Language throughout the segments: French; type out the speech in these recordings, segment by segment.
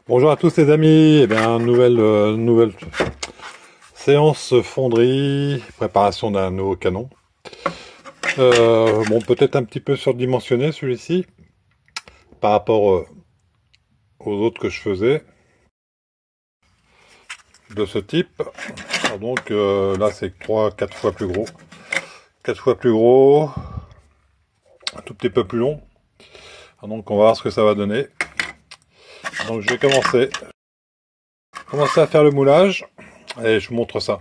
Bonjour à tous les amis, eh bien nouvelle séance fonderie, préparation d'un nouveau canon. Bon, peut-être un petit peu surdimensionné celui-ci par rapport aux autres que je faisais de ce type. Alors donc là c'est 3-4 fois plus gros, 4 fois plus gros, un tout petit peu plus long. Alors donc on va voir ce que ça va donner. Donc je vais commencer à faire le moulage et je vous montre ça.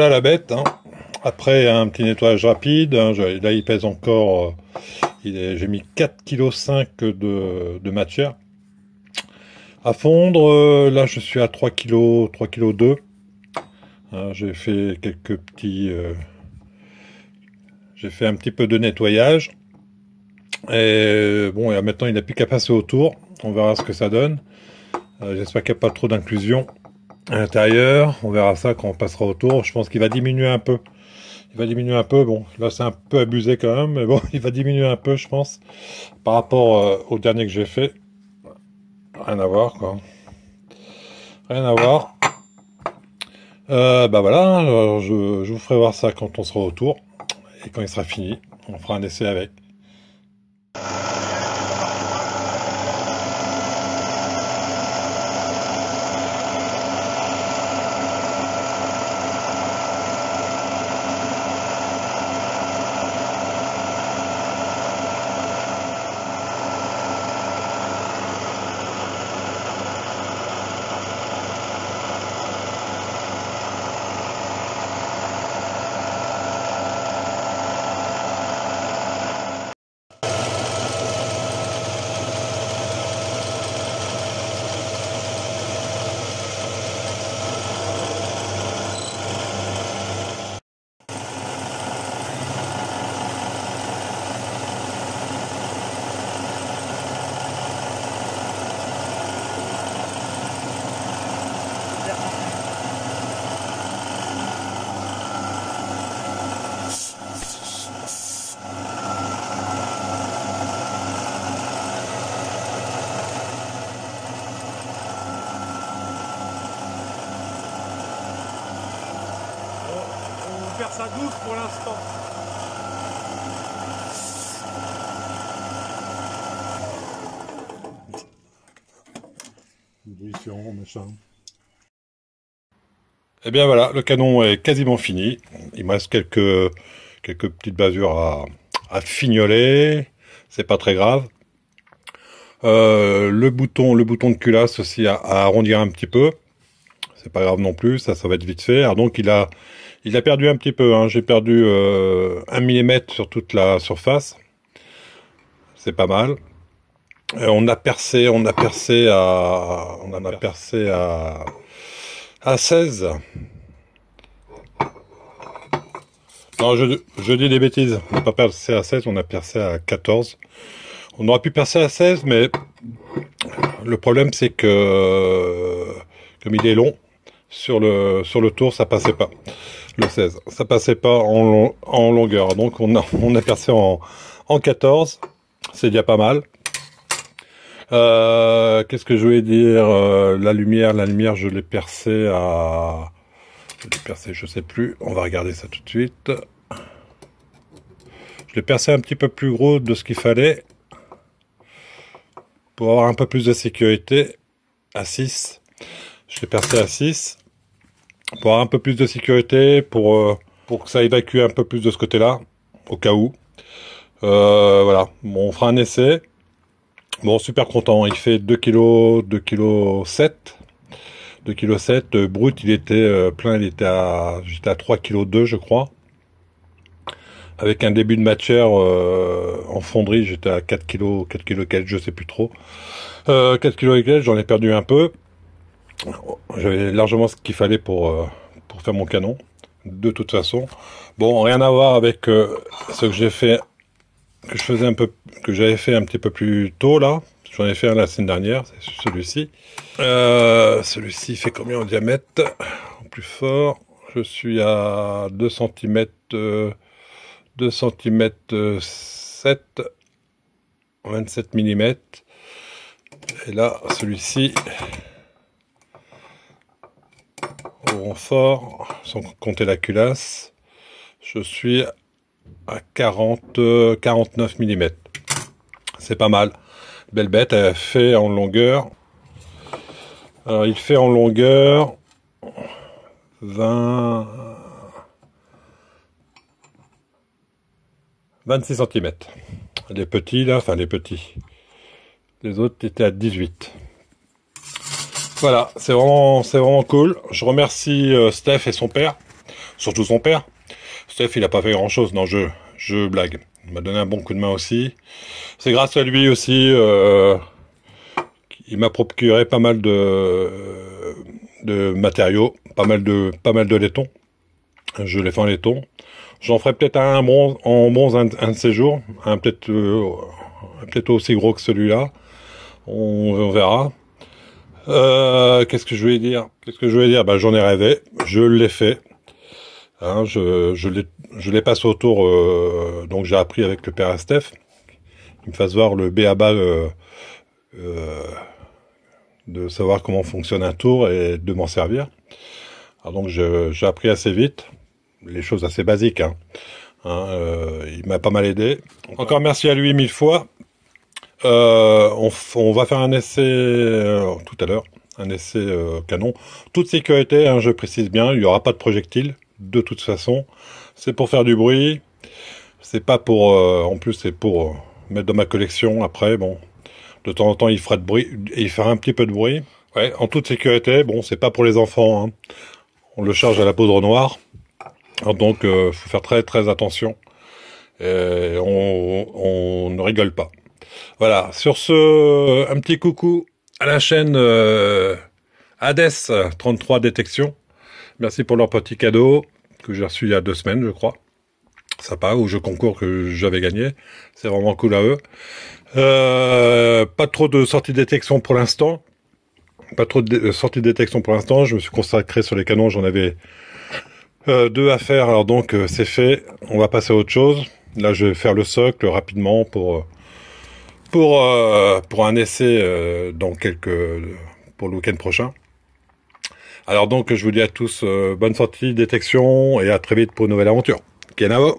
voilà la bête, hein. Après un petit nettoyage rapide, hein, là il pèse encore, j'ai mis 4,5 kg de matière. À fondre, là je suis à 3 kg, 3,2 kg. Hein, j'ai fait quelques petits... j'ai fait un petit peu de nettoyage. Et bon, et maintenant il n'a plus qu'à passer autour. On verra ce que ça donne. J'espère qu'il n'y a pas trop d'inclusion à l'intérieur. On verra ça quand on passera autour. Je pense qu'il va diminuer un peu. Il va diminuer un peu. Bon, là c'est un peu abusé quand même. Mais bon, il va diminuer un peu, je pense. Par rapport au dernier que j'ai fait. Rien à voir, quoi. Rien à voir. Bah voilà, alors je vous ferai voir ça quand on sera autour. Et quand il sera fini, on fera un essai avec. Faire ça douce pour l'instant. Machin. Et bien voilà, le canon est quasiment fini. Il me reste quelques petites basures à fignoler. C'est pas très grave. Le bouton de culasse aussi à arrondir un petit peu. C'est pas grave non plus, ça va être vite fait. Alors donc il a perdu un petit peu, hein. J'ai perdu 1 mm sur toute la surface. C'est pas mal. On a percé à 16. Non, je dis des bêtises. On n'a pas percé à 16, on a percé à 14. On aurait pu percer à 16, mais le problème c'est que comme il est long, sur le tour, ça passait pas. Le 16, ça passait pas en longueur. Donc on a percé en 14. C'est déjà pas mal. Qu'est-ce que je voulais dire? La lumière, je l'ai percée je sais plus. On va regarder ça tout de suite. Je l'ai percé un petit peu plus gros de ce qu'il fallait pour avoir un peu plus de sécurité. À 6. Je l'ai percé à 6. Pour avoir un peu plus de sécurité, pour que ça évacue un peu plus de ce côté-là, au cas où. Voilà, bon, on fera un essai. Bon, super content, il fait 2 kg, 2,7 kg. 2,7 kg, brut, il était plein, j'étais à 3,2 kg, je crois. Avec un début de matière en fonderie, j'étais à 4 kg, 4 kg quelques, je sais plus trop. 4 kg et quelques, j'en ai perdu un peu. J'avais largement ce qu'il fallait pour faire mon canon, de toute façon. Bon, rien à voir avec ce que j'ai fait, que j'avais fait un petit peu plus tôt là. J'en ai fait un la semaine dernière, c'est celui-ci. Celui-ci fait combien en diamètre? En plus fort, je suis à 2 cm, 2 cm 7, 27 mm. Et là, celui-ci, au renfort, sans compter la culasse, je suis à 49 mm. C'est pas mal. Belle bête, elle fait en longueur. Alors, il fait en longueur 26 cm. Les petits là, enfin les petits. Les autres étaient à 18. Voilà, c'est vraiment cool. Je remercie Steph et son père surtout son père. Steph, il a pas fait grand chose, non, je blague. Il m'a donné un bon coup de main aussi. C'est grâce à lui aussi, il m'a procuré pas mal de matériaux, pas mal de laiton. Je l'ai fait en laiton. J'en ferai peut-être un de ces jours, peut-être aussi gros que celui-là. On verra. Qu'est-ce que je voulais dire? Ben, j'en ai rêvé, je l'ai fait. Hein, je l'ai passé autour, donc j'ai appris avec le père à Steph, qu'il me fasse voir le b.a.-ba de savoir comment fonctionne un tour et de m'en servir. Alors donc j'ai appris assez vite, les choses assez basiques. Hein. Il m'a pas mal aidé. Encore merci à lui 1000 fois. On va faire un essai tout à l'heure, un essai canon. Toute sécurité, hein, je précise bien, il n'y aura pas de projectiles. De toute façon, c'est pour faire du bruit. C'est pas pour, en plus c'est pour mettre dans ma collection. Après, bon, de temps en temps il fera de bruit, il fera un petit peu de bruit. Ouais, en toute sécurité. Bon, c'est pas pour les enfants. Hein. On le charge à la poudre noire. Alors donc, faut faire très très attention. Et on ne rigole pas. Voilà. Sur ce, un petit coucou à la chaîne Hades 33 Détection. Merci pour leur petit cadeau que j'ai reçu il y a 2 semaines, je crois. Sympa, ou jeu concours que j'avais gagné. C'est vraiment cool à eux. Pas trop de sorties de détection pour l'instant. Sorties de détection pour l'instant. Je me suis consacré sur les canons. J'en avais 2 à faire. Alors donc, c'est fait. On va passer à autre chose. Là, je vais faire le socle rapidement pour un essai pour le week-end prochain. Alors donc, je vous dis à tous bonne sortie de détection et à très vite pour une nouvelle aventure. Kenavo!